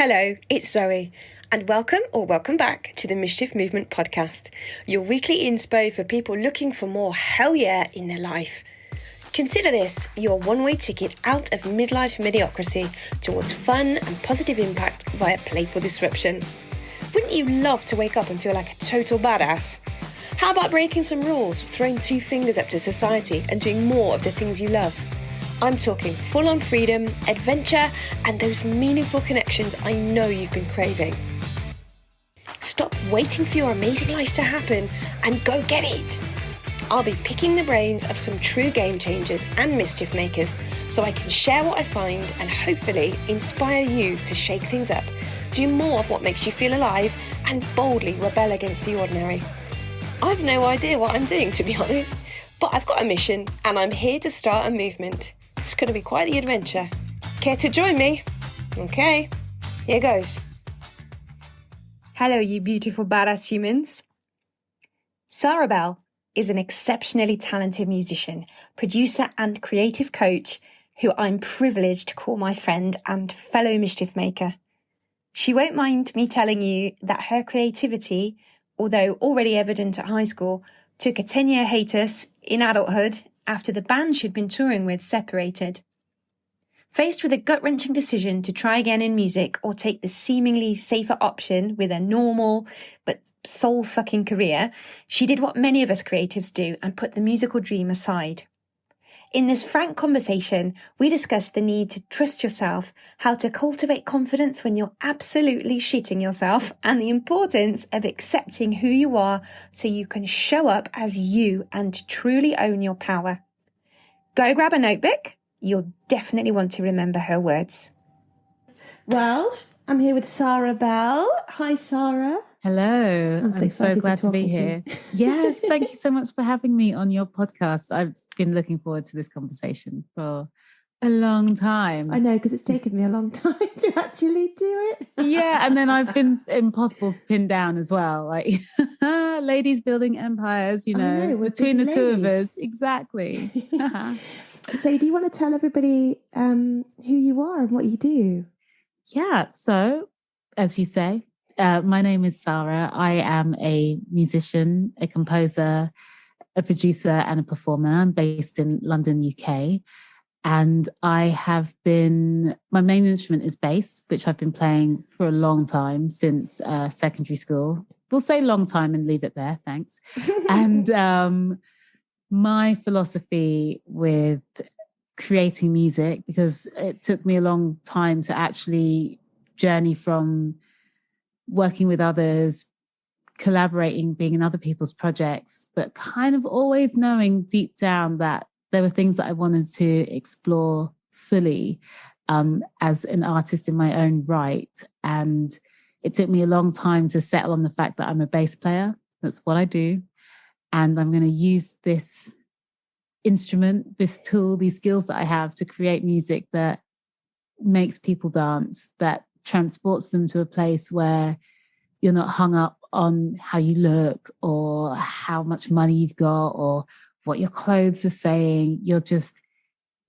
Hello, it's Zoe, and welcome back to the Mischief Movement podcast, your weekly inspo for people looking for more hell yeah in their life. Consider this your one-way ticket out of midlife mediocrity towards fun and positive impact via playful disruption. Wouldn't you love to wake up and feel like a total badass? How about breaking some rules, throwing two fingers up to society and doing more of the things you love? I'm talking full-on freedom, adventure, and those meaningful connections I know you've been craving. Stop waiting for your amazing life to happen and go get it. I'll be picking the brains of some true game changers and mischief makers so I can share what I find and hopefully inspire you to shake things up, do more of what makes you feel alive, and boldly rebel against the ordinary. I've no idea what I'm doing, to be honest, but I've got a mission and I'm here to start a movement. It's going to be quite the adventure. Care to join me? Okay, here goes. Hello, you beautiful badass humans. Sara Belle is an exceptionally talented musician, producer and creative coach who I'm privileged to call my friend and fellow mischief maker. She won't mind me telling you that her creativity, although already evident at high school, took a 10-year hiatus in adulthood after the band she'd been touring with separated. Faced with a gut-wrenching decision to try again in music or take the seemingly safer option with a normal but soul-sucking career, she did what many of us creatives do and put the musical dream aside. In this frank conversation, we discuss the need to trust yourself, how to cultivate confidence when you're absolutely shitting yourself, and the importance of accepting who you are so you can show up as you and truly own your power. Go grab a notebook. You'll definitely want to remember her words. Well, I'm here with Sara Belle. Hi, Sara. Hello. I'm so glad to be here. Yes, thank you so much for having me on your podcast. I've been looking forward to this conversation for a long time. I know, because it's taken me a long time to actually do it. Yeah, and then I've been impossible to pin down as well. Like, ladies building empires, between the two of us. Exactly. So do you want to tell everybody who you are and what you do? Yeah, so as you say, my name is Sara. I am a musician, a composer, a producer, and a performer. I'm based in London, UK. And my main instrument is bass, which I've been playing for a long time, since secondary school. We'll say long time and leave it there, thanks. And my philosophy with creating music, because it took me a long time to actually journey from working with others, collaborating, being in other people's projects, but kind of always knowing deep down that there were things that I wanted to explore fully as an artist in my own right. And it took me a long time to settle on the fact that I'm a bass player. That's what I do. And I'm going to use this instrument, this tool, these skills that I have to create music that makes people dance, that transports them to a place where you're not hung up on how you look or how much money you've got or what your clothes are saying. You're just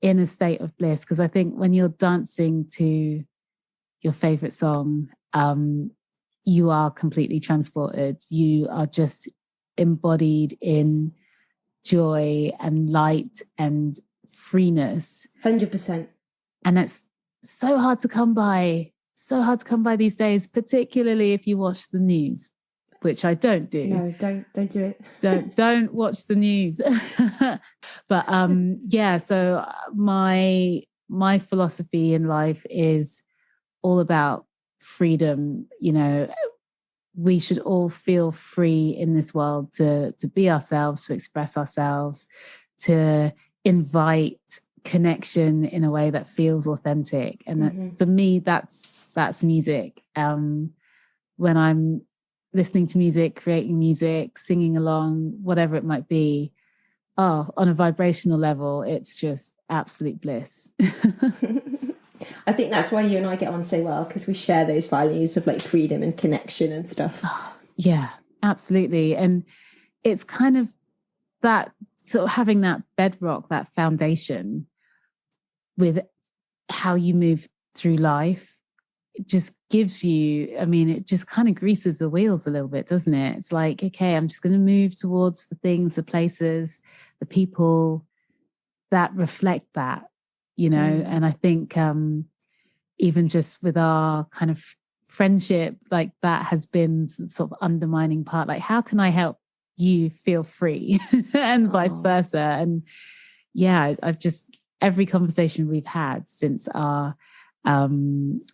in a state of bliss. Because I think when you're dancing to your favorite song, you are completely transported. You are just embodied in joy and light and freeness. 100%. And that's so hard to come by these days, particularly if you watch the news, which I don't do. No, don't do it. don't watch the news. But so my philosophy in life is all about freedom. We should all feel free in this world to be ourselves, to express ourselves, to invite connection in a way that feels authentic. And that, for me, that's music. When I'm listening to music, creating music, singing along, whatever it might be, on a vibrational level, it's just absolute bliss. I think that's why you and I get on so well, because we share those values of like freedom and connection and stuff. Yeah, absolutely. And it's kind of that sort of having that bedrock, that foundation with how you move through life just gives you, I mean, it just kind of greases the wheels a little bit, doesn't it? It's like, okay, I'm just going to move towards the things, the places, the people that reflect that, you know. And I think even just with our kind of friendship, like that has been sort of undermining part. Like, how can I help you feel free and vice versa? And yeah, I've just, every conversation we've had since our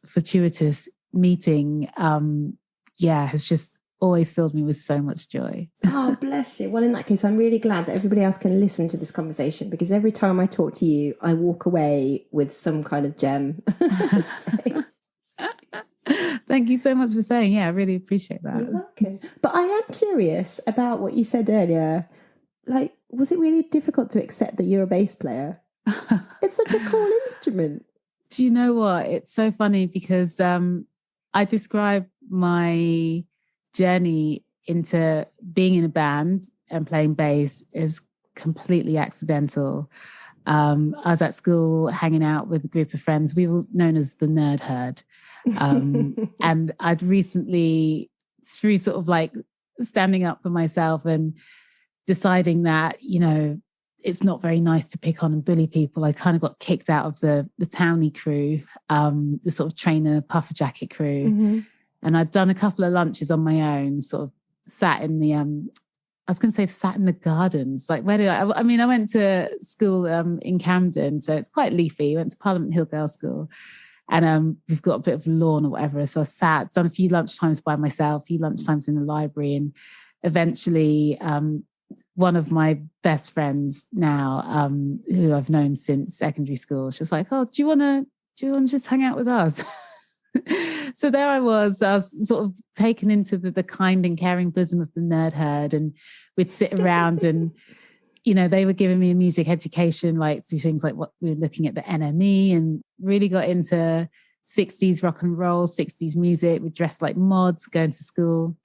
fortuitous meeting, has just always filled me with so much joy. Oh, bless you. Well, in that case, I'm really glad that everybody else can listen to this conversation, because every time I talk to you, I walk away with some kind of gem. Thank you so much for saying. Yeah, I really appreciate that. You're welcome. But I am curious about what you said earlier. Like, was it really difficult to accept that you're a bass player? It's such a cool instrument. Do you know what? It's so funny because I describe my journey into being in a band and playing bass as completely accidental. I was at school hanging out with a group of friends. We were known as the Nerd Herd. And I'd recently, through sort of like standing up for myself and deciding that, you know, it's not very nice to pick on and bully people, I kind of got kicked out of the townie crew, the sort of trainer puffer jacket crew. Mm-hmm. And I'd done a couple of lunches on my own, sort of sat in the, sat in the gardens. Like, where did I went to school in Camden, so it's quite leafy. I went to Parliament Hill Girls' School. And we've got a bit of lawn or whatever. So I done a few lunchtimes by myself, a few lunchtimes in the library. And eventually one of my best friends now, who I've known since secondary school, she was like, oh, do you want to just hang out with us? So there I was sort of taken into the kind and caring bosom of the Nerd Herd, and we'd sit around and, you know, they were giving me a music education, like through things like what we were looking at the NME, and really got into 60s rock and roll, 60s music. We dressed like mods, going to school.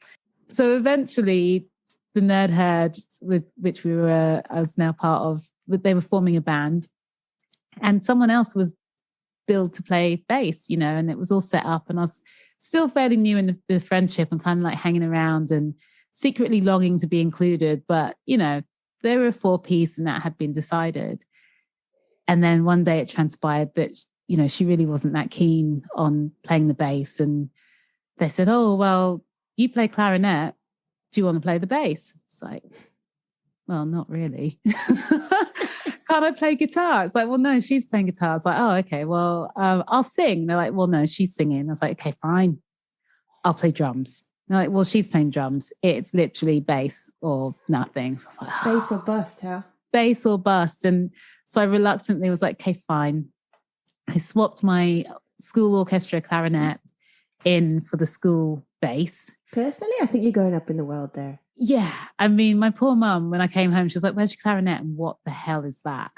So eventually the Nerd Herd, with which I was now part of, they were forming a band, and someone else was billed to play bass, you know, and it was all set up, and I was still fairly new in the friendship and kind of like hanging around and secretly longing to be included. But, you know, they were a 4-piece and that had been decided. And then one day it transpired that, you know, she really wasn't that keen on playing the bass. And they said, oh, well, you play clarinet. Do you want to play the bass? It's like, well, not really. Can't I play guitar? It's like, well, no, she's playing guitar. It's like, oh, okay, well, I'll sing. They're like, well, no, she's singing. I was like, okay, fine. I'll play drums. They're like, well, she's playing drums. It's literally bass or nothing. So I was like, oh, bass or bust, huh? Bass or bust. And so I reluctantly was like, okay, fine. I swapped my school orchestra clarinet in for the school bass. Personally, I think you're going up in the world there. Yeah. I mean, my poor mum, when I came home, she was like, where's your clarinet? And what the hell is that?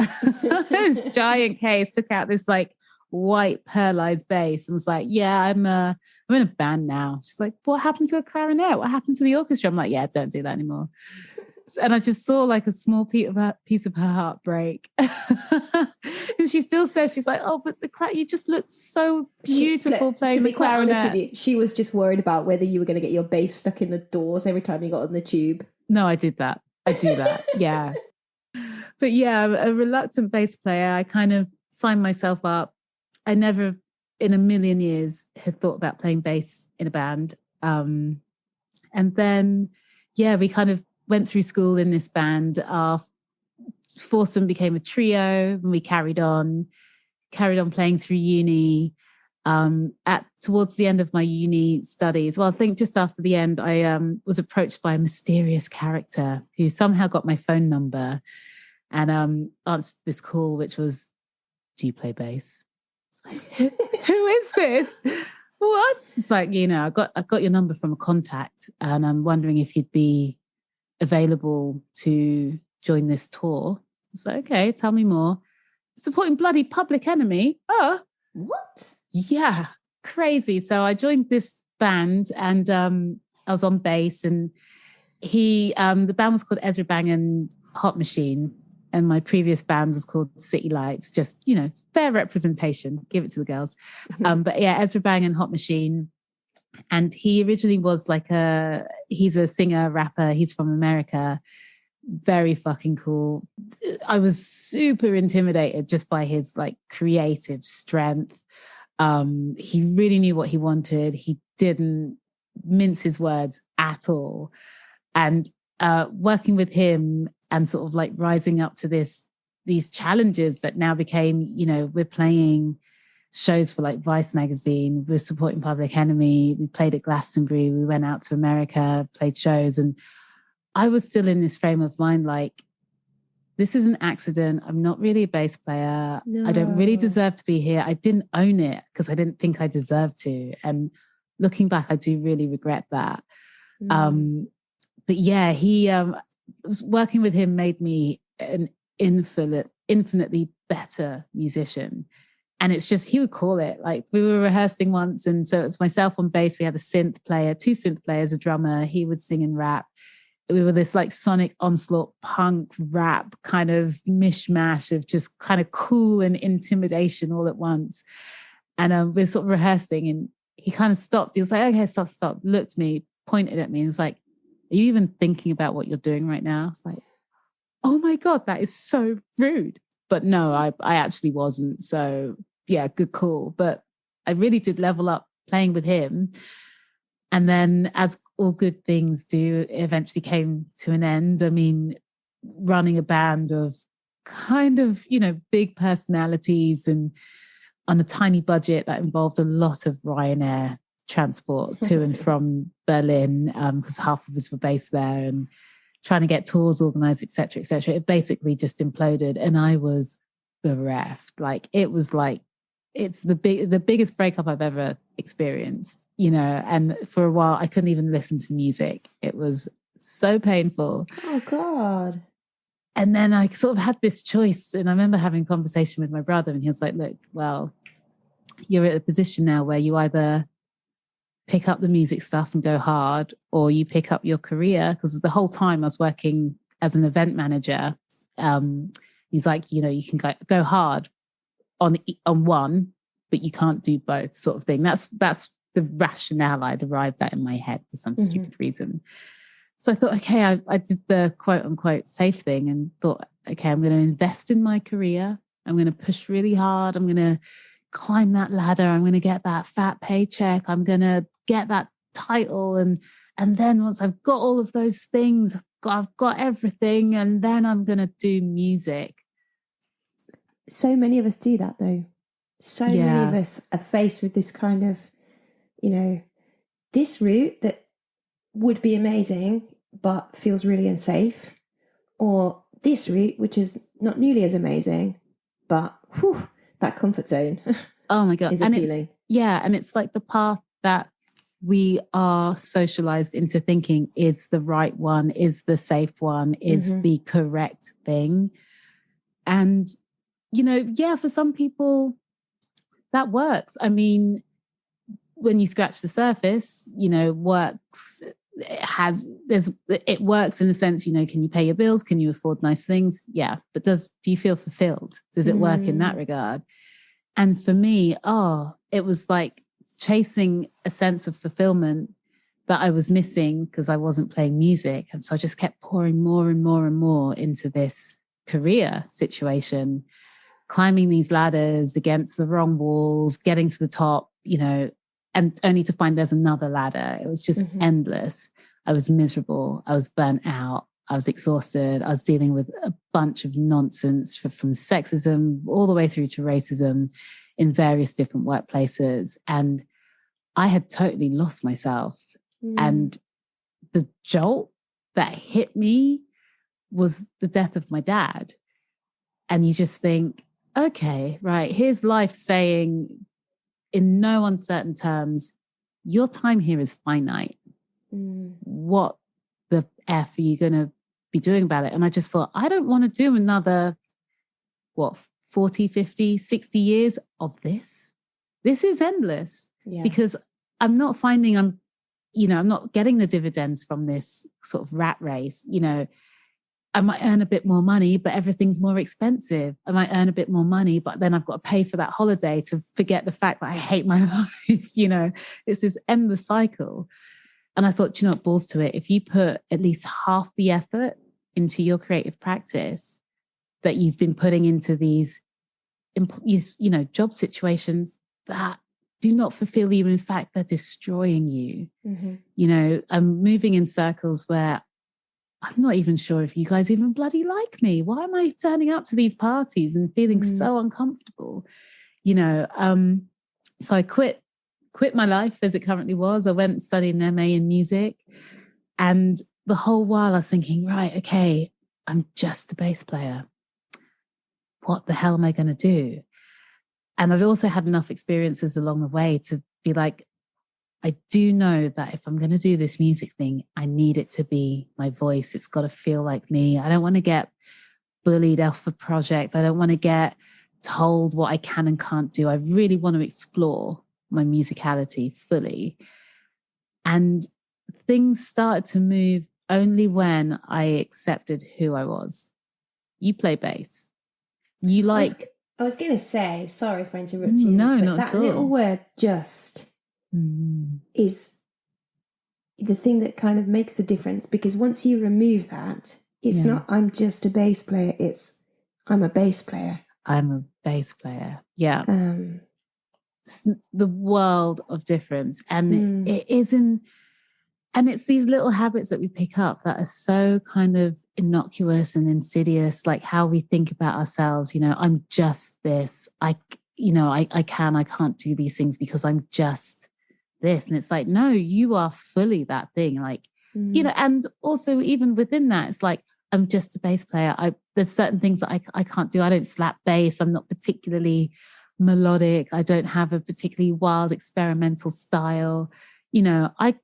This giant case, took out this like white pearlized bass and was like, yeah, I'm in a band now. She's like, what happened to a clarinet? What happened to the orchestra? I'm like, yeah, don't do that anymore. And I just saw like a small piece of her heart break. And she still says, she's like, oh, but you just look so beautiful playing the clarinet. To be quite honest with you, she was just worried about whether you were going to get your bass stuck in the doors every time you got on the tube. No, I did that. I do that. Yeah. But yeah, a reluctant bass player. I kind of signed myself up. I never in a million years had thought about playing bass in a band. And then, yeah, we kind of went through school in this band. Our foursome became a trio, and we carried on playing through uni. Towards the end of my uni studies, well, I think just after the end, I was approached by a mysterious character who somehow got my phone number and answered this call, which was, do you play bass? It's like, who is this? What? It's like, you know, I got your number from a contact, and I'm wondering if you'd be available to join this tour. It's like, okay, tell me more. Supporting bloody Public Enemy. Oh, what? Yeah, crazy. So I joined this band, and I was on bass, and the band was called Ezra Bang and Hot Machine. And my previous band was called City Lights, just, fair representation, give it to the girls. But yeah, Ezra Bang and Hot Machine. And he originally was he's a singer, rapper. He's from America. Very fucking cool. I was super intimidated just by his creative strength. He really knew what he wanted. He didn't mince his words at all. And working with him and sort of rising up to these challenges that now became, we're playing shows for Vice magazine, we're supporting Public Enemy, we played at Glastonbury, we went out to America, played shows, and I was still in this frame of mind this is an accident. I'm not really a bass player. No. I don't really deserve to be here. I didn't own it because I didn't think I deserved to. And looking back, I do really regret that. But yeah, working with him made me an infinitely better musician. And it's just, he would call it, we were rehearsing once. And so it's myself on bass. We had a synth player, 2 synth players, a drummer. He would sing and rap. We were this sonic onslaught, punk, rap kind of mishmash of just kind of cool and intimidation all at once. And we're sort of rehearsing, and he kind of stopped. He was like, okay, stop. Looked at me, pointed at me, and was like, are you even thinking about what you're doing right now? It's like, oh my God, that is so rude. But no, I actually wasn't. So yeah, good call. But I really did level up playing with him. And then, as all good things do, it eventually came to an end. I mean, running a band of kind of, big personalities and on a tiny budget that involved a lot of Ryanair transport to and from Berlin, because half of us were based there, and trying to get tours organized, et cetera, et cetera. It basically just imploded, and I was bereft. It's the biggest breakup I've ever experienced, and for a while I couldn't even listen to music. It was so painful. Oh God. And then I sort of had this choice, and I remember having a conversation with my brother, and he was like, look, well, you're at a position now where you either pick up the music stuff and go hard, or you pick up your career, because the whole time I was working as an event manager. He's like, you can go hard on one, but you can't do both, sort of thing. That's the rationale I'd arrived at in my head for some stupid reason. So I thought, okay, I did the quote unquote safe thing and thought, okay, I'm going to invest in my career. I'm going to push really hard. I'm going to climb that ladder. I'm going to get that fat paycheck. I'm going to get that title. And then once I've got all of those things, I've got everything, and then I'm going to do music. So many of us do that, though. So many of us are faced with this kind of, this route that would be amazing, but feels really unsafe. Or this route, which is not nearly as amazing, but that comfort zone. Oh my God. Is appealing. And it's like the path that we are socialized into thinking is the right one, is the safe one, is the correct thing. And, for some people that works. I mean, when you scratch the surface, works. It works in the sense, can you pay your bills? Can you afford nice things? Yeah. But do you feel fulfilled? Does it work in that regard? And for me, it was like chasing a sense of fulfillment that I was missing because I wasn't playing music. And so I just kept pouring more and more and more into this career situation, climbing these ladders against the wrong walls, getting to the top, and only to find there's another ladder. It was just endless. I was miserable. I was burnt out. I was exhausted. I was dealing with a bunch of nonsense from sexism all the way through to racism in various different workplaces. And I had totally lost myself. And the jolt that hit me was the death of my dad. And you just think, okay, right, here's life saying in no uncertain terms, your time here is finite. What the F are you going to be doing about it? And I just thought, I don't want to do another, 40, 50, 60 years of this. This is endless because I'm not finding I'm not getting the dividends from this sort of rat race. I might earn a bit more money, but everything's more expensive. I might earn a bit more money, but then I've got to pay for that holiday to forget the fact that I hate my life. It's this endless cycle. And I thought, balls to it. If you put at least half the effort into your creative practice that you've been putting into these, job situations that do not fulfill you. In fact, they're destroying you. Mm-hmm. I'm moving in circles where I'm not even sure if you guys even bloody like me. Why am I turning up to these parties and feeling so uncomfortable? So I quit my life as it currently was. I went and studied an MA in music. And the whole while I was thinking, right, okay, I'm just a bass player. What the hell am I going to do? And I'd also had enough experiences along the way to be like, I do know that if I'm going to do this music thing, I need it to be my voice. It's got to feel like me. I don't want to get bullied off a project. I don't want to get told what I can and can't do. I really want to explore my musicality fully. And things started to move only when I accepted who I was. You play bass. You like... I was going to say, sorry for interrupting you. No, but not that at all. little word just is the thing that kind of makes the difference, because once you remove that, it's not I'm just a bass player, it's I'm a bass player. I'm a bass player. Yeah. It's the world of difference. And it isn't, and it's these little habits that we pick up that are so kind of innocuous and insidious, like how we think about ourselves. I'm just this. I can't do these things because I'm just this. And it's like, no, you are fully that thing. Like, and also even within that, it's like, I'm just a bass player. There's certain things that I can't do. I don't slap bass. I'm not particularly melodic. I don't have a particularly wild experimental style. I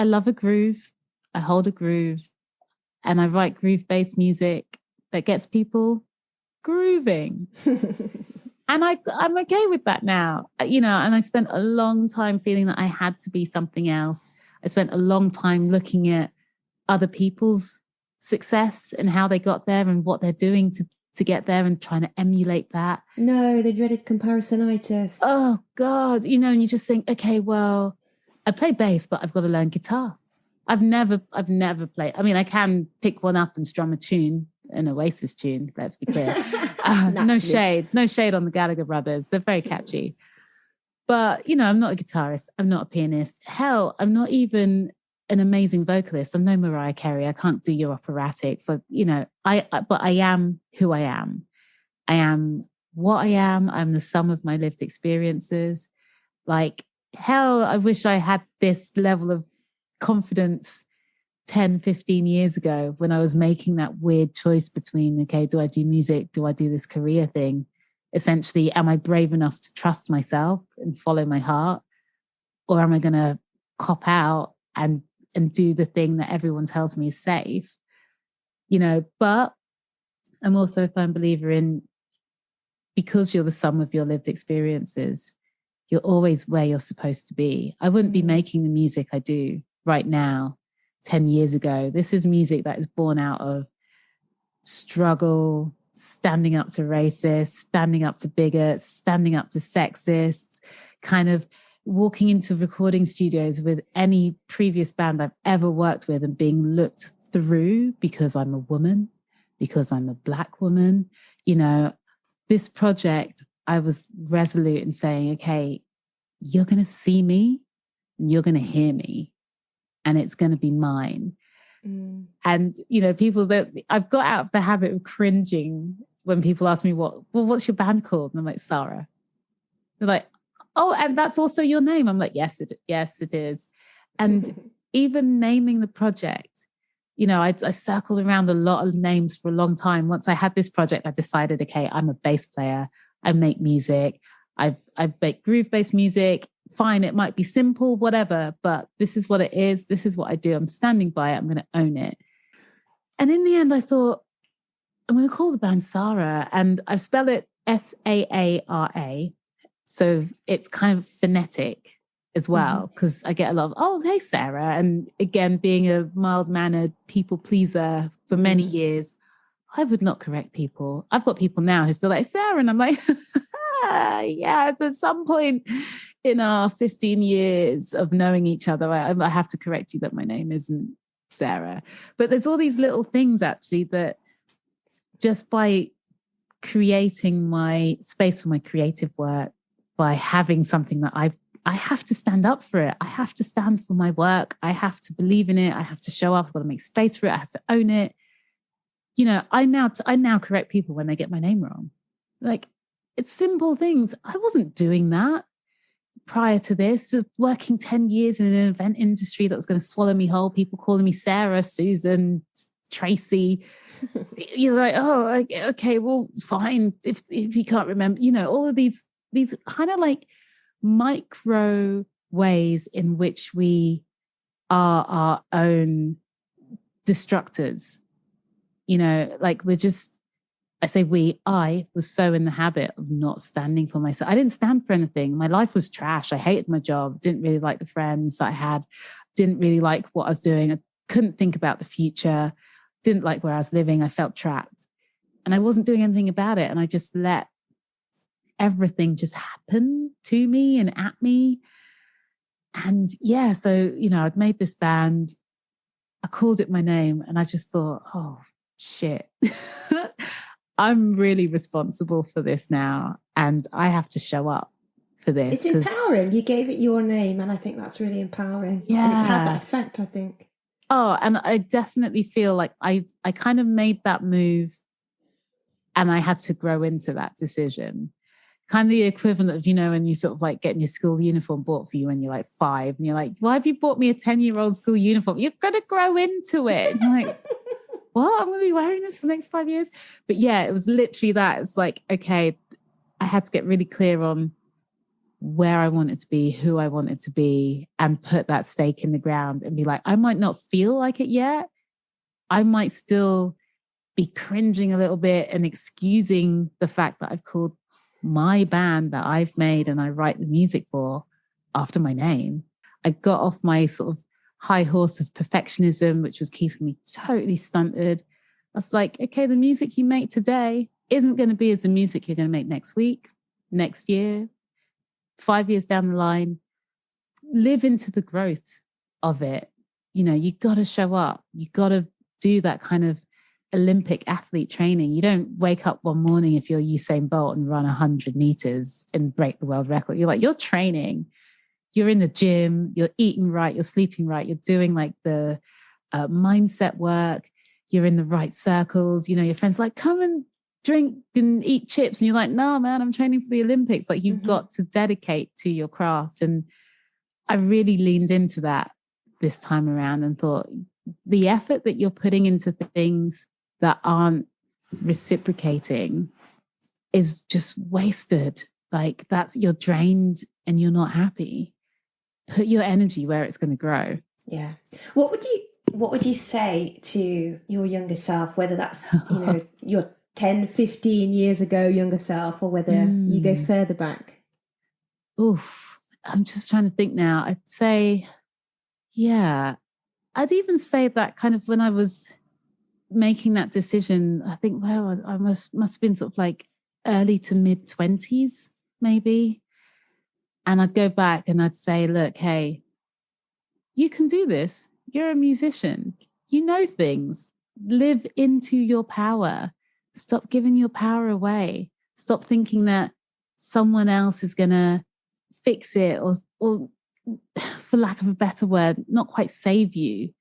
love a groove. I hold a groove, and I write groove-based music that gets people grooving. And I'm okay with that now, and I spent a long time feeling that I had to be something else. I spent a long time looking at other people's success and how they got there and what they're doing to get there and trying to emulate that. No, the dreaded comparisonitis. Oh God, and you just think, okay, well, I play bass, but I've got to learn guitar. I've never played. I mean, I can pick one up and strum a tune, an Oasis tune, let's be clear. No shade on the Gallagher brothers. They're very catchy. But, I'm not a guitarist. I'm not a pianist. Hell, I'm not even an amazing vocalist. I'm no Mariah Carey. I can't do your operatics. So, but I am who I am. I am what I am. I'm the sum of my lived experiences. Like, hell, I wish I had this level of confidence 10, 15 years ago when I was making that weird choice between, okay, do I do music? Do I do this career thing? Essentially, am I brave enough to trust myself and follow my heart? Or am I going to cop out and do the thing that everyone tells me is safe? But I'm also a firm believer in, because you're the sum of your lived experiences, you're always where you're supposed to be. I wouldn't be making the music I do right now 10 years ago. This is music that is born out of struggle, standing up to racists, standing up to bigots, standing up to sexists, kind of walking into recording studios with any previous band I've ever worked with and being looked through because I'm a woman, because I'm a Black woman. This project, I was resolute in saying, okay, you're going to see me and you're going to hear me and it's going to be mine. And, people that I've got out of the habit of cringing when people ask me what's your band called? And I'm like, Sara. They're like, oh, and that's also your name. I'm like, yes, it is. And even naming the project, I circled around a lot of names for a long time. Once I had this project, I decided, okay, I'm a bass player. I make music. I make groove-based music. Fine, it might be simple, whatever, but this is what it is. This is what I do. I'm standing by it. I'm going to own it. And in the end, I thought, I'm going to call the band Sara, and I spell it Saara. So it's kind of phonetic as well, because I get a lot of, oh, hey, Sarah. And again, being a mild-mannered people pleaser for many years, I would not correct people. I've got people now who still like, Sarah, and I'm like, yeah, at some point in our 15 years of knowing each other, I have to correct you that my name isn't Sarah. But there's all these little things actually that just by creating my space for my creative work, by having something that I have to stand up for it. I have to stand for my work. I have to believe in it. I have to show up. I've got to make space for it. I have to own it. You know, I now correct people when they get my name wrong. Like, it's simple things. I wasn't doing that prior to this. Just working 10 years in an event industry that was going to swallow me whole. People calling me Sarah, Susan, Tracy. You're like, oh, okay, well, fine. If you can't remember, you know, all of these kind of like micro ways in which we are our own destructors. You know, like I was so in the habit of not standing for myself. I didn't stand for anything. My life was trash. I hated my job, didn't really like the friends that I had, didn't really like what I was doing. I couldn't think about the future, didn't like where I was living. I felt trapped and I wasn't doing anything about it. And I just let everything just happen to me and at me. And yeah, so, you know, I'd made this band. I called it my name and I just thought, oh, shit. I'm really responsible for this now and I have to show up for this. It's empowering. You gave it your name and I think that's really empowering. Yeah. And it's had that effect, I think. Oh, and I definitely feel like I kind of made that move and I had to grow into that decision. Kind of the equivalent of, you know, when you sort of like getting your school uniform bought for you when you're like 5 and you're like, why have you bought me a 10-year-old school uniform? You're going to grow into it. And you're like, what? I'm going to be wearing this for the next 5 years? But yeah, it was literally that. It's like, okay, I had to get really clear on where I wanted to be, who I wanted to be, and put that stake in the ground and be like, I might not feel like it yet. I might still be cringing a little bit and excusing the fact that I've called my band that I've made and I write the music for after my name. I got off my sort of high horse of perfectionism, which was keeping me totally stunted. I was like, okay, the music you make today isn't going to be as the music you're going to make next week, next year, 5 years down the line. Live into the growth of it. You know, you got to show up. You got to do that kind of Olympic athlete training. You don't wake up one morning if you're Usain Bolt and run 100 meters and break the world record. You're training. You're in the gym, you're eating right, you're sleeping right, you're doing like the mindset work, you're in the right circles. You know, your friends like, come and drink and eat chips. And you're like, no, man, I'm training for the Olympics. Like you've got to dedicate to your craft. And I really leaned into that this time around and thought the effort that you're putting into things that aren't reciprocating is just wasted. Like you're drained and you're not happy. Put your energy where it's going to grow. Yeah. What would you say to your younger self, whether that's, you know, your 10, 15 years ago younger self or whether you go further back? Oof. I'm just trying to think now. I'd say, yeah, I'd even say that kind of when I was making that decision, I think where was I must have been sort of like early to mid 20s, maybe. And I'd go back and I'd say, look, hey, you can do this. You're a musician. You know things. Live into your power. Stop giving your power away. Stop thinking that someone else is going to fix it or, for lack of a better word, not quite save you,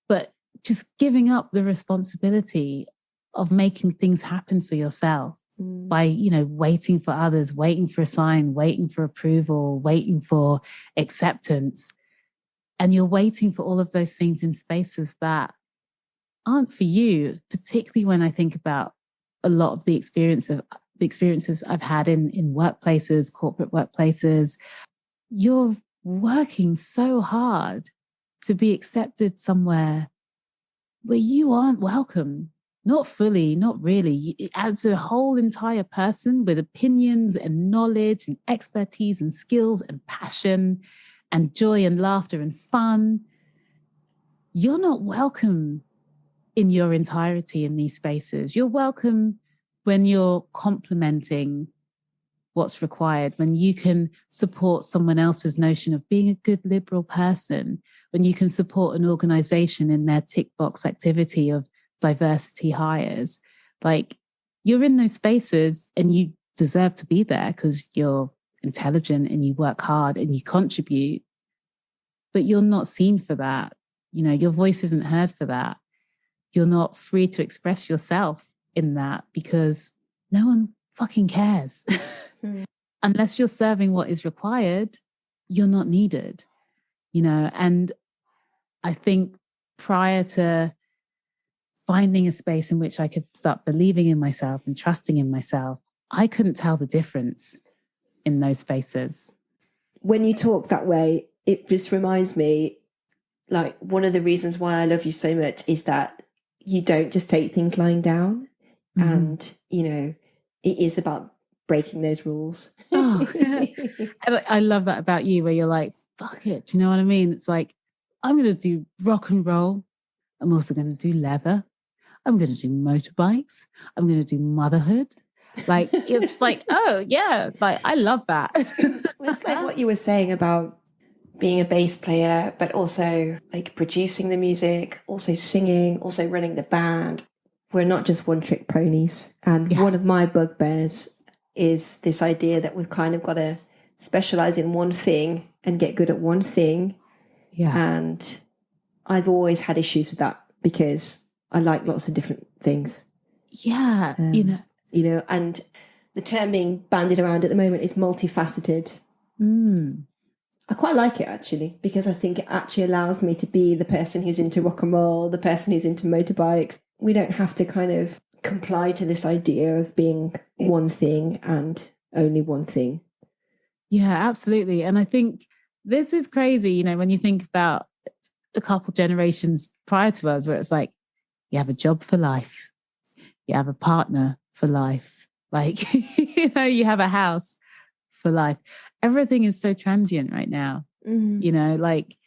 but just giving up the responsibility of making things happen for yourself. By, you know, waiting for others, waiting for a sign, waiting for approval, waiting for acceptance. And you're waiting for all of those things in spaces that aren't for you, particularly when I think about a lot of the experiences I've had in workplaces, corporate workplaces. You're working so hard to be accepted somewhere where you aren't welcome. Not fully, not really. As a whole entire person with opinions and knowledge and expertise and skills and passion and joy and laughter and fun, you're not welcome in your entirety in these spaces. You're welcome when you're complementing what's required, when you can support someone else's notion of being a good liberal person, when you can support an organization in their tick box activity of diversity hires. Like, you're in those spaces and you deserve to be there because you're intelligent and you work hard and you contribute, but you're not seen for that. You know, your voice isn't heard for that. You're not free to express yourself in that because no one fucking cares. Unless you're serving what is required, you're not needed, you know. And I think prior to finding a space in which I could start believing in myself and trusting in myself, I couldn't tell the difference in those spaces. When you talk that way, it just reminds me, like, one of the reasons why I love you so much is that you don't just take things lying down. And, you know, it is about breaking those rules. I love that about you, where you're like, fuck it. Do you know what I mean? It's like, I'm going to do rock and roll. I'm also going to do leather. I'm going to do motorbikes. I'm going to do motherhood. Like, it's like, oh yeah, like, I love that. It's like what you were saying about being a bass player, but also like producing the music, also singing, also running the band. We're not just one trick ponies. And one of my bugbears is this idea that we've kind of got to specialize in one thing and get good at one thing. Yeah. And I've always had issues with that because I like lots of different things. Yeah. You know, and the term being bandied around at the moment is multifaceted. I quite like it, actually, because I think it actually allows me to be the person who's into rock and roll, the person who's into motorbikes. We don't have to kind of comply to this idea of being one thing and only one thing. Yeah, absolutely. And I think this is crazy, you know, when you think about a couple generations prior to us, where it's like, you have a job for life, you have a partner for life, like, you know, you have a house for life. Everything is so transient right now. You know, like,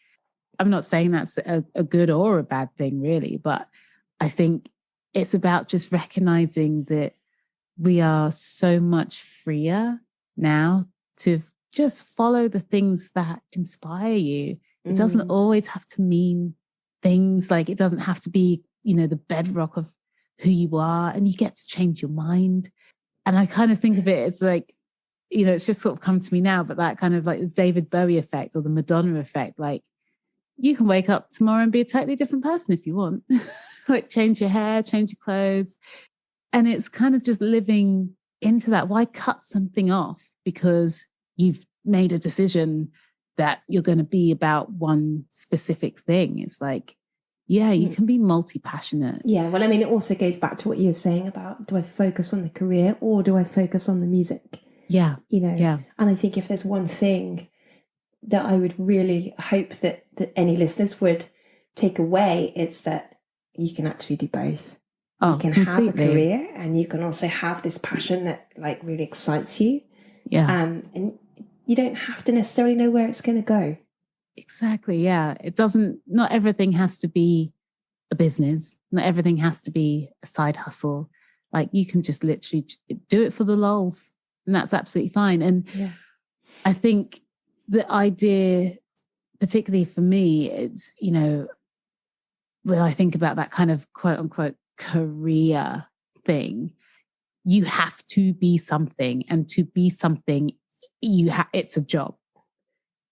I'm not saying that's a good or a bad thing, really, but I think it's about just recognizing that we are so much freer now to just follow the things that inspire you. It doesn't always have to mean things, like, it doesn't have to be, you know, the bedrock of who you are, and you get to change your mind. And I kind of think of it as like, you know, it's just sort of come to me now, but that kind of like the David Bowie effect or the Madonna effect, like, you can wake up tomorrow and be a totally different person if you want. Like, change your hair, change your clothes. And it's kind of just living into that. Why cut something off because you've made a decision that you're going to be about one specific thing? It's like, yeah, you can be multi-passionate. Yeah, well, I mean, it also goes back to what you were saying about, do I focus on the career or do I focus on the music? Yeah. You know, yeah. And I think if there's one thing that I would really hope that any listeners would take away, it's that you can actually do both. You can have a career and you can also have this passion that, like, really excites you. Yeah. And you don't have to necessarily know where it's going to go. Exactly. Yeah. Not everything has to be a business. Not everything has to be a side hustle. Like, you can just literally do it for the lols, and that's absolutely fine. And I think the idea, particularly for me, it's, you know, when I think about that kind of quote unquote career thing, you have to be something, and to be something, it's a job.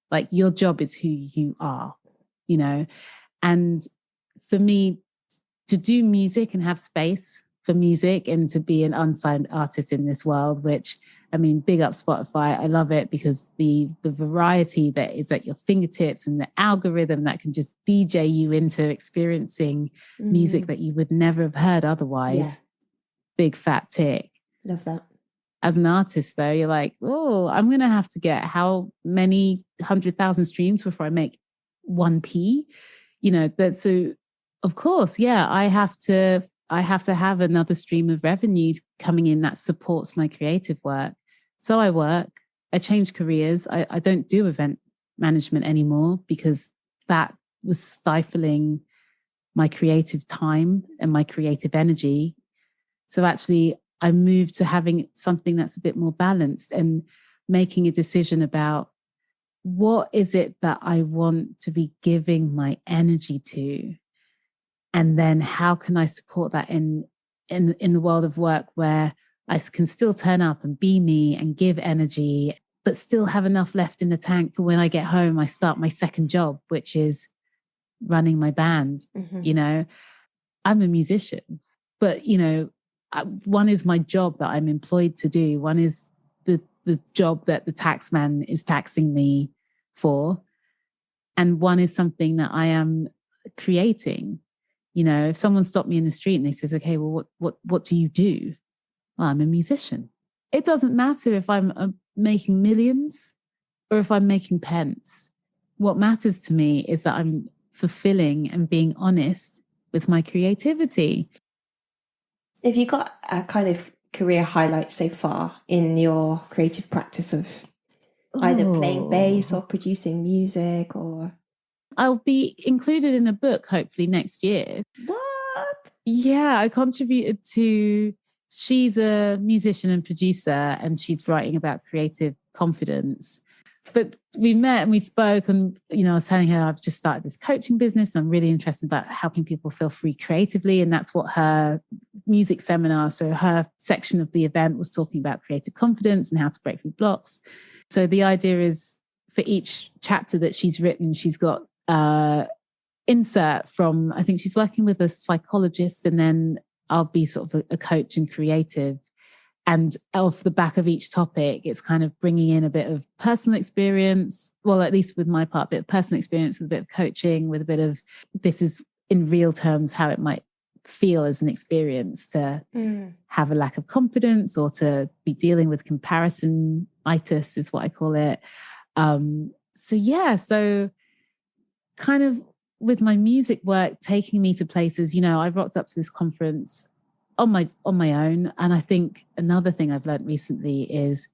Like, your job is who you are, you know. And for me, to do music and have space for music and to be an unsigned artist in this world, which, I mean, big up Spotify. I love it because the variety that is at your fingertips and the algorithm that can just DJ you into experiencing music that you would never have heard otherwise. Yeah. Big fat tick. Love that. As an artist, though, you're like, oh, I'm going to have to get how many 100,000 streams before I make 1p? You know, so of course, yeah, I have to have another stream of revenue coming in that supports my creative work. So I change careers. I don't do event management anymore because that was stifling my creative time and my creative energy. So actually, I moved to having something that's a bit more balanced and making a decision about what is it that I want to be giving my energy to? And then how can I support that in the world of work where I can still turn up and be me and give energy, but still have enough left in the tank for when I get home, I start my second job, which is running my band. You know, I'm a musician, but, you know, one is my job that I'm employed to do. One is the job that the tax man is taxing me for. And one is something that I am creating. You know, if someone stopped me in the street and they says, okay, well, what do you do? Well, I'm a musician. It doesn't matter if I'm making millions or if I'm making pence. What matters to me is that I'm fulfilling and being honest with my creativity. Have you got a kind of career highlight so far in your creative practice of either playing bass or producing music? Or I'll be included in a book hopefully next year. What? Yeah, I contributed to, she's a musician and producer and she's writing about creative confidence. But we met and we spoke and, you know, I was telling her I've just started this coaching business. I'm really interested about helping people feel free creatively. And that's what her music seminar, so her section of the event was talking about creative confidence and how to break through blocks. So the idea is for each chapter that she's written, she's got insert from, I think she's working with a psychologist, and then I'll be sort of a coach and creative. And off the back of each topic, it's kind of bringing in a bit of personal experience. Well, at least with my part, a bit of personal experience with a bit of coaching, with a bit of, this is in real terms how it might feel as an experience to have a lack of confidence or to be dealing with comparison-itis is what I call it. So kind of with my music work taking me to places, you know, I rocked up to this conference on my own. And I think another thing I've learned recently is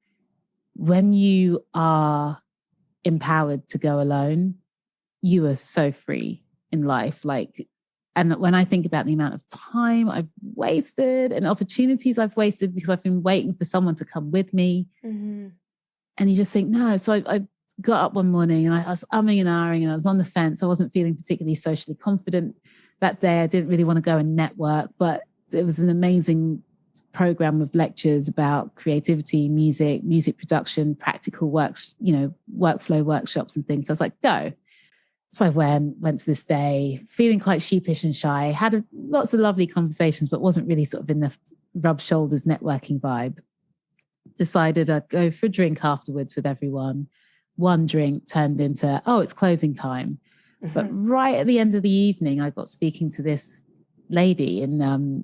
when you are empowered to go alone, you are so free in life. Like, and when I think about the amount of time I've wasted and opportunities I've wasted because I've been waiting for someone to come with me. And you just think, no. So I got up one morning and I was umming and ahhing and I was on the fence. I wasn't feeling particularly socially confident that day. I didn't really want to go and network, but it was an amazing program of lectures about creativity, music production, practical works, you know, workflow workshops and things. So I was like, go. So I went to this day feeling quite sheepish and shy, had lots of lovely conversations, but wasn't really sort of in the rub shoulders networking vibe. Decided I'd go for a drink afterwards with everyone. One drink turned into, oh, it's closing time. But right at the end of the evening, I got speaking to this lady and,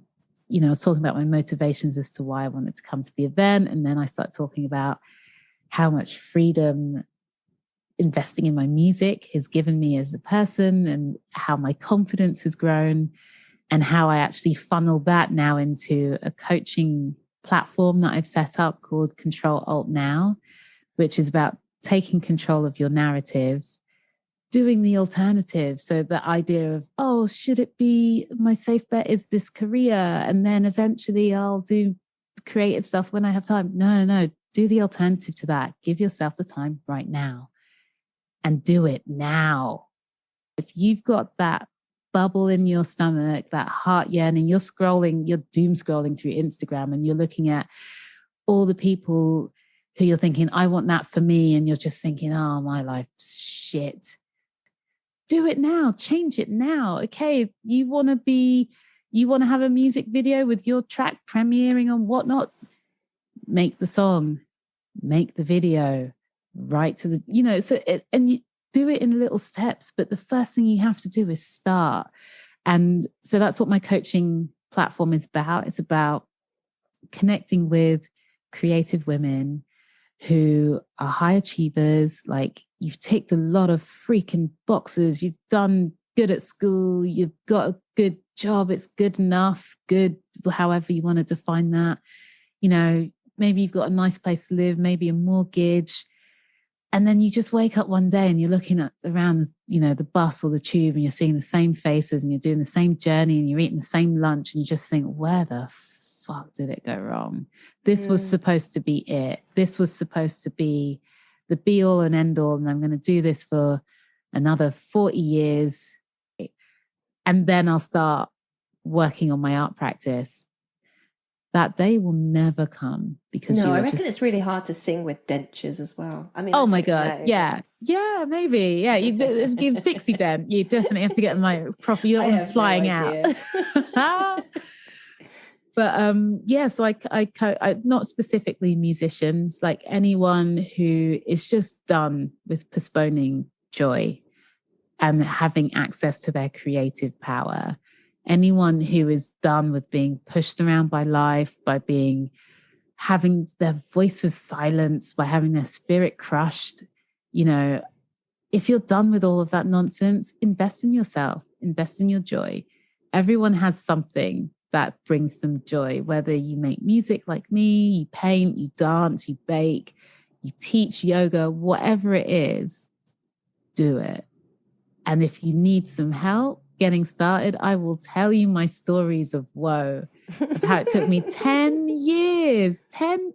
you know, I was talking about my motivations as to why I wanted to come to the event. And then I started talking about how much freedom investing in my music has given me as a person and how my confidence has grown and how I actually funneled that now into a coaching platform that I've set up called Control Alt Now, which is about taking control of your narrative, doing the alternative. So the idea of, oh, should it be my safe bet is this career and then eventually I'll do creative stuff when I have time. No, do the alternative to that. Give yourself the time right now and do it now. If you've got that bubble in your stomach, that heart yearning, you're doom scrolling through Instagram and you're looking at all the people who you're thinking, I want that for me. And you're just thinking, oh, my life's shit. Do it now. Change it now. Okay, you want to have a music video with your track premiering on whatnot? Make the song, make the video, write to the, you know, and you do it in little steps. But the first thing you have to do is start. And so that's what my coaching platform is about. It's about connecting with creative women who are high achievers. Like, you've ticked a lot of freaking boxes. You've done good at school. You've got a good job. It's good enough, good, however you want to define that. You know, maybe you've got a nice place to live, maybe a mortgage, And then you just wake up one day and you're looking at around, the bus or the tube, and you're seeing the same faces and you're doing the same journey and you're eating the same lunch, and you just think, where the fuck did it go wrong? This was supposed to be it. This was supposed to be the be all and end all. And I'm going to do this for another 40 years. And then I'll start working on my art practice. That day will never come because I reckon it's really hard to sing with dentures as well. I mean, oh my God, yeah, maybe, yeah. You fixie dent. You definitely have to get them like proper. You don't want them flying out. But so I not specifically musicians, like anyone who is just done with postponing joy and having access to their creative power. Anyone who is done with being pushed around by life, by having their voices silenced, by having their spirit crushed. If you're done with all of that nonsense, invest in yourself, invest in your joy. Everyone has something that brings them joy, whether you make music like me, you paint, you dance, you bake, you teach yoga, whatever it is, do it. And if you need some help getting started, I will tell you my stories of woe, of how it took me 10 years, 10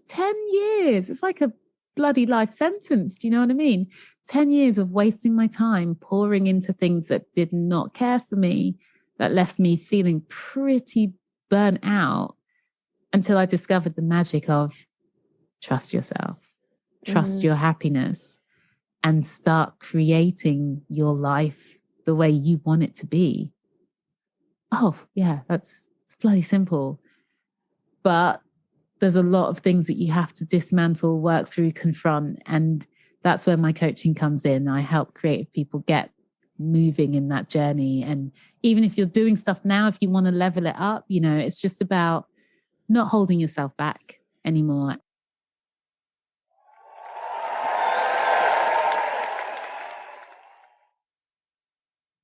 years. It's like a bloody life sentence. Do you know what I mean? 10 years of wasting my time pouring into things that did not care for me, that left me feeling pretty burnt out, until I discovered the magic of trust yourself, trust your happiness, and start creating your life the way you want it to be. Oh, yeah, it's bloody simple. But there's a lot of things that you have to dismantle, work through, confront. And that's where my coaching comes in. I help creative people get moving in that journey. And even if you're doing stuff now, if you want to level it up, it's just about not holding yourself back anymore.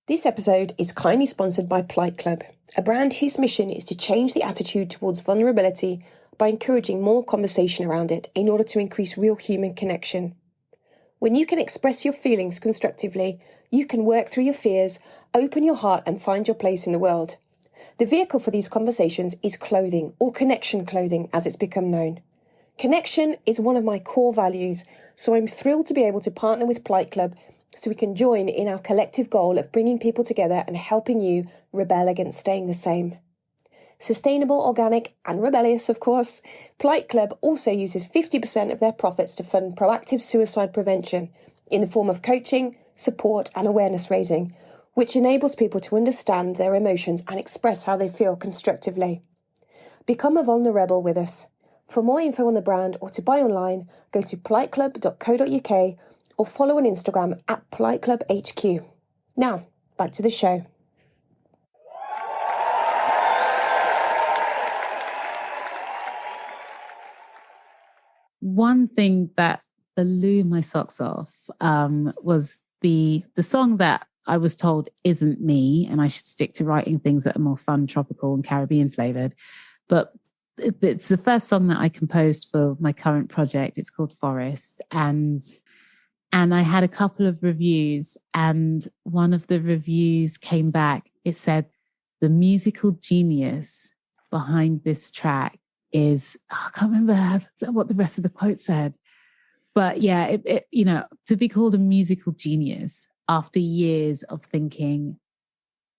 This episode is kindly sponsored by Polite Club, a brand whose mission is to change the attitude towards vulnerability by encouraging more conversation around it in order to increase real human connection. When you can express your feelings constructively, you can work through your fears, open your heart, and find your place in the world. The vehicle for these conversations is clothing, or connection clothing as it's become known. Connection is one of my core values, so I'm thrilled to be able to partner with Polite Club so we can join in our collective goal of bringing people together and helping you rebel against staying the same. Sustainable, organic, and rebellious, of course, Polite Club also uses 50% of their profits to fund proactive suicide prevention in the form of coaching, support, and awareness raising, which enables people to understand their emotions and express how they feel constructively. Become a vulnerable with us. For more info on the brand or to buy online, go to politeclub.co.uk or follow on Instagram at politeclubhq. Now, back to the show. One thing that blew my socks off was the song that I was told isn't me, and I should stick to writing things that are more fun, tropical, and Caribbean flavored. But it's the first song that I composed for my current project. It's called Forest, and I had a couple of reviews, and one of the reviews came back. It said, the musical genius behind this track is, I can't remember what the rest of the quote said. But yeah, to be called a musical genius after years of thinking,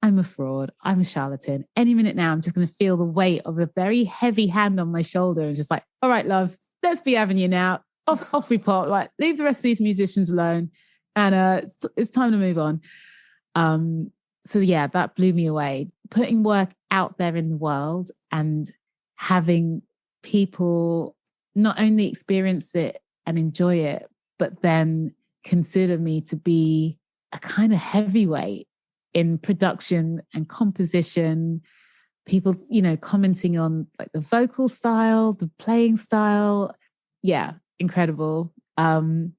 I'm a fraud, I'm a charlatan. Any minute now, I'm just going to feel the weight of a very heavy hand on my shoulder and just like, all right, love, let's be having you now. Off we pop. Like, leave the rest of these musicians alone, and it's time to move on. So yeah, that blew me away. Putting work out there in the world and having people not only experience it and enjoy it, but then consider me to be a kind of heavyweight in production and composition. People, commenting on like the vocal style, the playing style. Yeah, incredible. And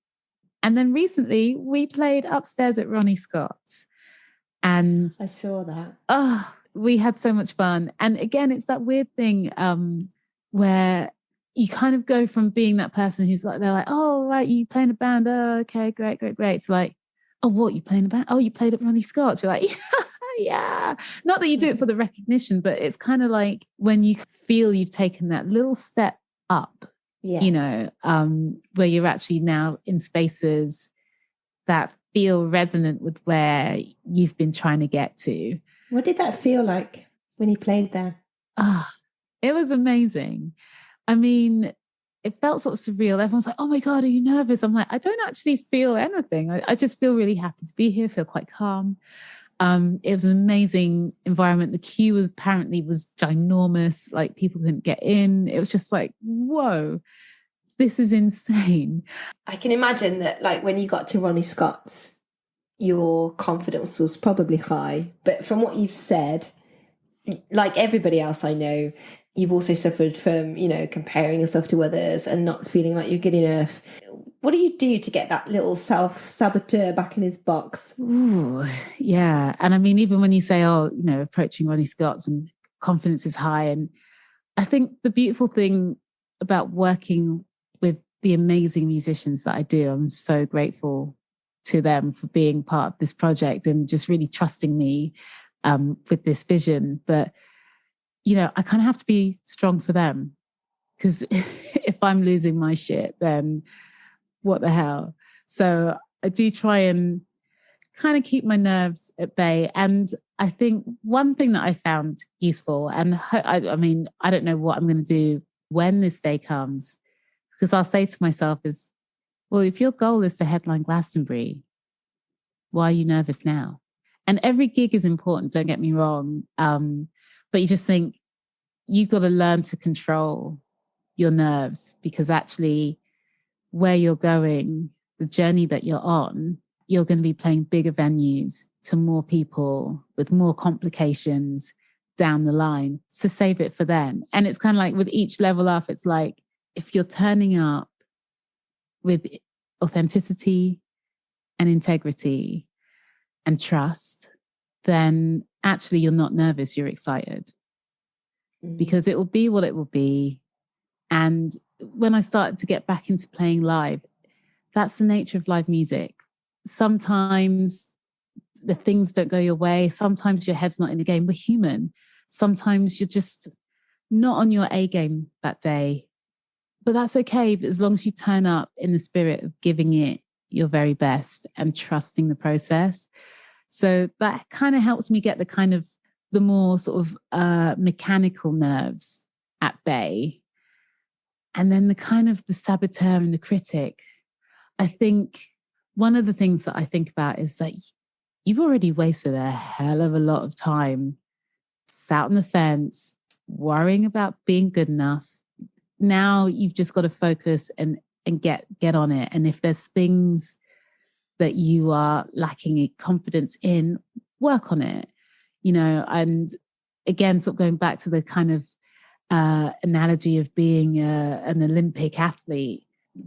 then recently we played upstairs at Ronnie Scott's, and I saw that. Oh, we had so much fun. And again, it's that weird thing where you kind of go from being that person who's like, they're like, oh, right, you playing a band? Oh, okay, great. To like, oh, what, you playing a band? Oh, you played at Ronnie Scott's. You're like, yeah. Not that you do it for the recognition, but it's kind of like when you feel you've taken that little step up, you know, where you're actually now in spaces that feel resonant with where you've been trying to get to. What did that feel like when you played there? It was amazing. I mean, it felt sort of surreal. Everyone's like, oh my God, are you nervous? I'm like, I don't actually feel anything. I just feel really happy to be here, feel quite calm. It was an amazing environment. The queue was ginormous. Like people couldn't get in. It was just like, whoa, this is insane. I can imagine that like when you got to Ronnie Scott's, your confidence was probably high. But from what you've said, like everybody else I know, you've also suffered from, you know, comparing yourself to others and not feeling like you're good enough. What do you do to get that little self-saboteur back in his box? Ooh, yeah. And I mean, even when you say, oh, you know, approaching Ronnie Scott's and confidence is high. And I think the beautiful thing about working with the amazing musicians that I do, I'm so grateful to them for being part of this project and just really trusting me with this vision. But you know, I kind of have to be strong for them because if I'm losing my shit, then what the hell? So I do try and kind of keep my nerves at bay. And I think one thing that I found useful, and I mean, I don't know what I'm going to do when this day comes, because I'll say to myself is, well, if your goal is to headline Glastonbury, why are you nervous now? And every gig is important, don't get me wrong. But you just think you've got to learn to control your nerves because actually where you're going, the journey that you're on, you're going to be playing bigger venues to more people with more complications down the line. So save it for them. And it's kind of like with each level up, it's like if you're turning up with authenticity and integrity and trust, then actually you're not nervous, you're excited. Because it will be what it will be. And when I started to get back into playing live, that's the nature of live music. Sometimes the things don't go your way. Sometimes your head's not in the game. We're human. Sometimes you're just not on your A game that day. But that's okay, as long as you turn up in the spirit of giving it your very best and trusting the process. So that kind of helps me get the more sort of mechanical nerves at bay. And then the kind of the saboteur and the critic. I think one of the things that I think about is that you've already wasted a hell of a lot of time sat on the fence, worrying about being good enough. Now you've just got to focus and get on it. And if there's things that you are lacking confidence in, work on it. You know, and again, sort of going back to the kind of analogy of being an Olympic athlete,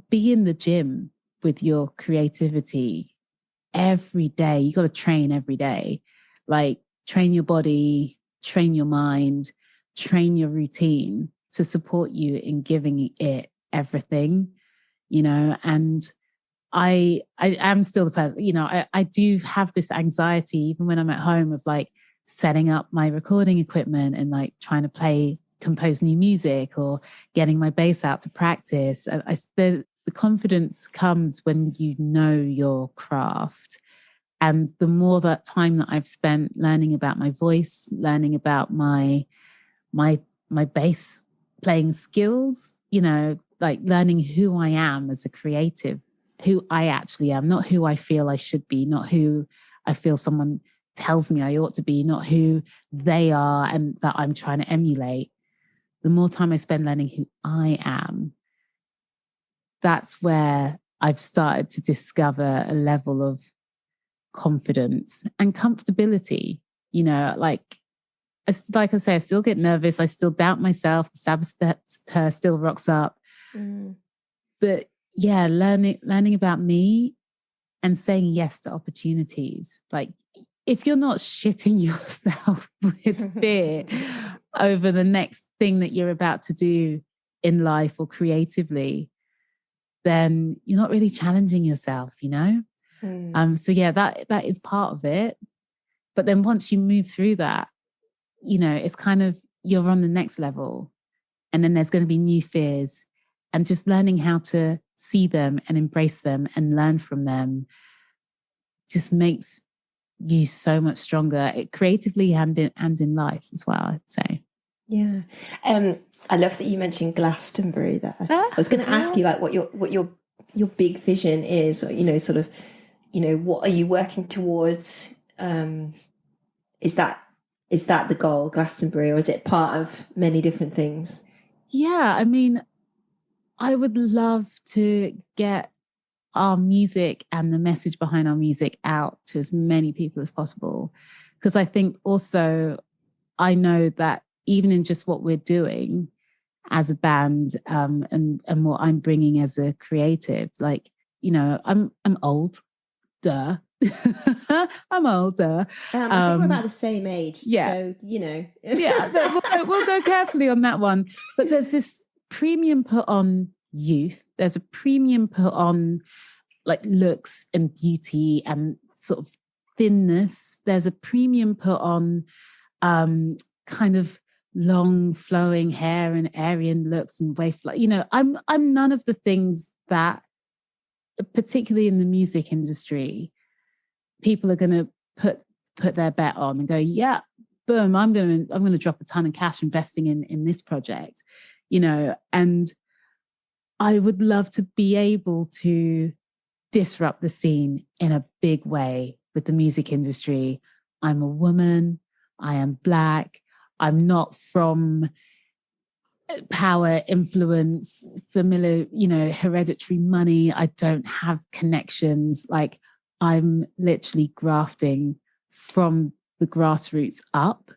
be in the gym with your creativity every day. You got to train every day, like train your body, train your mind, train your routine to support you in giving it everything, you know. And I am still the person, you know, I do have this anxiety even when I'm at home of like setting up my recording equipment and like trying to compose new music or getting my bass out to practice. And the confidence comes when you know your craft. And the more that time that I've spent learning about my voice, learning about my bass playing skills, you know, like learning who I am as a creative, who I actually am, not who I feel I should be, not who I feel someone tells me I ought to be, not who they are and that I'm trying to emulate. The more time I spend learning who I am, that's where I've started to discover a level of confidence and comfortability. You know, like I say, I still get nervous. I still doubt myself. The saboteur still rocks up. But yeah, learning about me and saying yes to opportunities. Like if you're not shitting yourself with fear over the next thing that you're about to do, in life or creatively, then you're not really challenging yourself, you know? So yeah, that is part of it. But then once you move through that, you know, it's kind of, you're on the next level, and then there's going to be new fears, and just learning how to see them and embrace them and learn from them just makes you so much stronger, creatively and in life as well, I'd say. Yeah. I love that you mentioned Glastonbury there. I was going to ask you like what your big vision is, or, you know, sort of, you know, what are you working towards? Is that the goal, Glastonbury, or is it part of many different things? Yeah, I mean, I would love to get our music and the message behind our music out to as many people as possible. Because I think also, I know that even in just what we're doing as a band, and what I'm bringing as a creative, like, you know, I'm old, duh. I'm older. I think we're about the same age. Yeah. So, you know. Yeah, we'll go carefully on that one. But there's this premium put on youth. There's a premium put on like looks and beauty and sort of thinness. There's a premium put on kind of long flowing hair and Aryan looks and waif, like, you know, I'm none of the things that, particularly in the music industry, people are going to put their bet on and go, yeah, boom, I'm going to drop a ton of cash investing in this project, you know. And I would love to be able to disrupt the scene in a big way with the music industry. I'm a woman, I am Black, I'm not from power, influence, familiar, you know, hereditary money. I don't have connections. Like, I'm literally grafting from the grassroots up,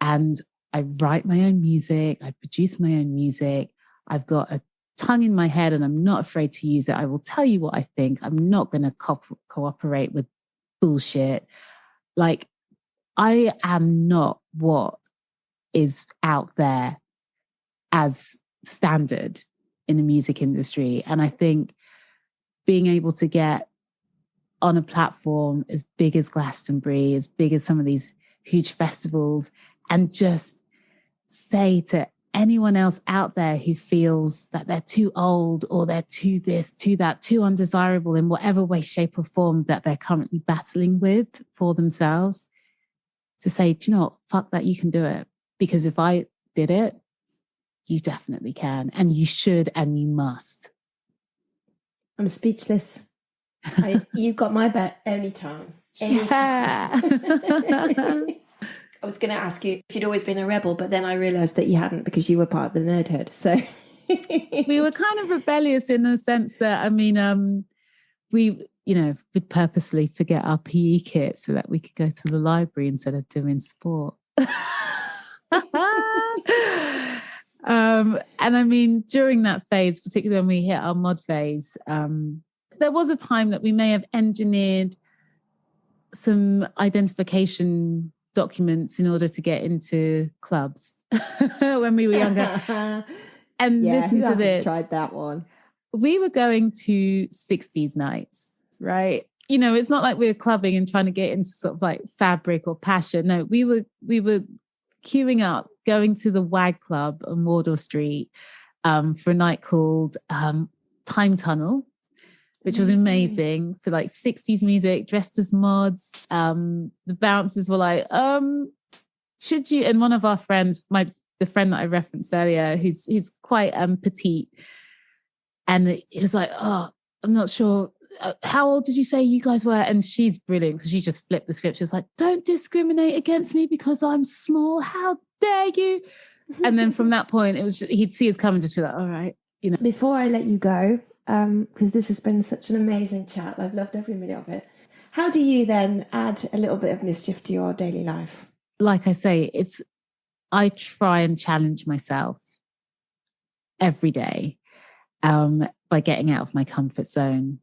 and I write my own music, I produce my own music. I've got a tongue in my head and I'm not afraid to use it. I will tell you what I think. I'm not going to cooperate with bullshit. Like, I am not what is out there as standard in the music industry. And I think being able to get on a platform as big as Glastonbury, as big as some of these huge festivals, and just say to anyone else out there who feels that they're too old or they're too this, too that, too undesirable in whatever way, shape or form that they're currently battling with for themselves, to say, do you know what, fuck that, you can do it. Because if I did it, you definitely can, and you should, and you must. I'm speechless. You got my bet anytime. Yeah. I was going to ask you if you'd always been a rebel, but then I realised that you hadn't, because you were part of the nerdhood. So we were kind of rebellious in the sense that, I mean, we, you know, we'd purposely forget our PE kit so that we could go to the library instead of doing sport. And I mean, during that phase, particularly when we hit our mod phase, there was a time that we may have engineered some identification documents in order to get into clubs when we were younger. And listen to this. Tried that one. We were going to 60s nights, right? You know, it's not like we were clubbing and trying to get into sort of like Fabric or Passion. No, we were queuing up, going to the WAG Club on Wardour Street for a night called Time Tunnel, which was amazing, for like 60s music, dressed as mods. The bouncers were like, should you? And one of our friends, the friend that I referenced earlier, who's quite petite, and he was like, oh, I'm not sure. How old did you say you guys were? And she's brilliant because she just flipped the script. She was like, don't discriminate against me because I'm small. How dare you? And then from that point, it was he'd see us come and just be like, all right, you know. Before I let you go, because this has been such an amazing chat, I've loved every minute of it. How do you then add a little bit of mischief to your daily life? Like I say, I try and challenge myself every day by getting out of my comfort zone.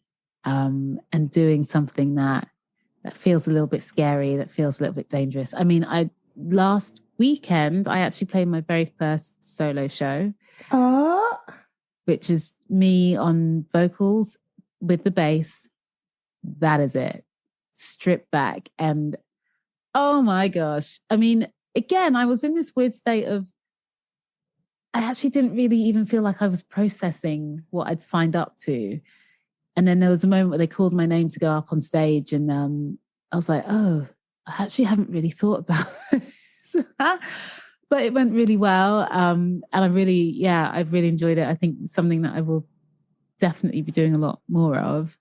And doing something that feels a little bit scary, that feels a little bit dangerous. I mean, last weekend, I actually played my very first solo show, which is me on vocals with the bass. That is it. Stripped back. And oh my gosh. I mean, again, I was in this weird state of, I actually didn't really even feel like I was processing what I'd signed up to. And then there was a moment where they called my name to go up on stage, and I was like, oh, I actually haven't really thought about this. But it went really well. And I really enjoyed it. I think it's something that I will definitely be doing a lot more of.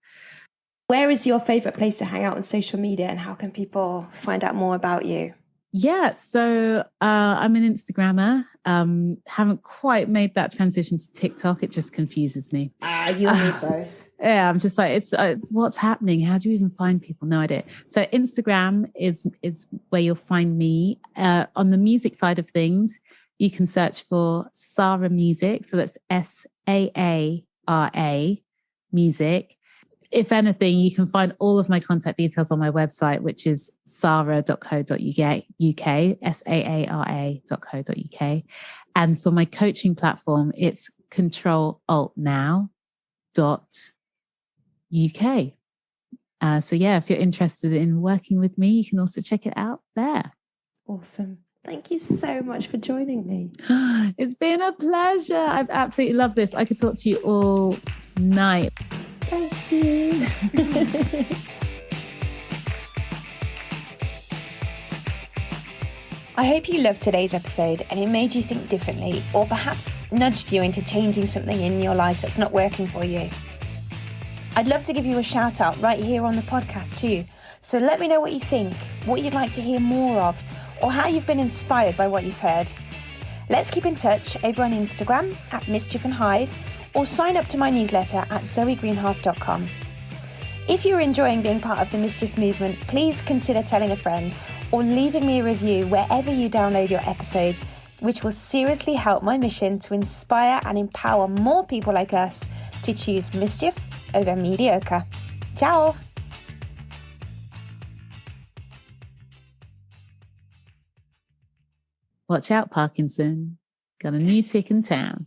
Where is your favourite place to hang out on social media, and how can people find out more about you? Yeah, so I'm an Instagrammer. Haven't quite made that transition to TikTok. It just confuses me. You'll need both. Yeah, I'm just like, it's what's happening? How do you even find people? No idea. So Instagram is where you'll find me. On the music side of things, you can search for Sara Music. So that's SAARA Music. If anything, you can find all of my contact details on my website, which is sara.co.uk, SAARA.co.uk. And for my coaching platform, it's controlaltnow.uk. So yeah, if you're interested in working with me, you can also check it out there. Awesome. Thank you so much for joining me. It's been a pleasure. I've absolutely loved this. I could talk to you all night. Thank you. I hope you loved today's episode and it made you think differently, or perhaps nudged you into changing something in your life that's not working for you. I'd love to give you a shout out right here on the podcast too. So let me know what you think, what you'd like to hear more of, or how you've been inspired by what you've heard. Let's keep in touch over on Instagram at Mischief and Hyde, or sign up to my newsletter at zoegreenhalf.com. If you're enjoying being part of the Mischief movement, please consider telling a friend or leaving me a review wherever you download your episodes, which will seriously help my mission to inspire and empower more people like us to choose mischief over mediocre. Ciao! Watch out, Parkinson. Got a new tick in town.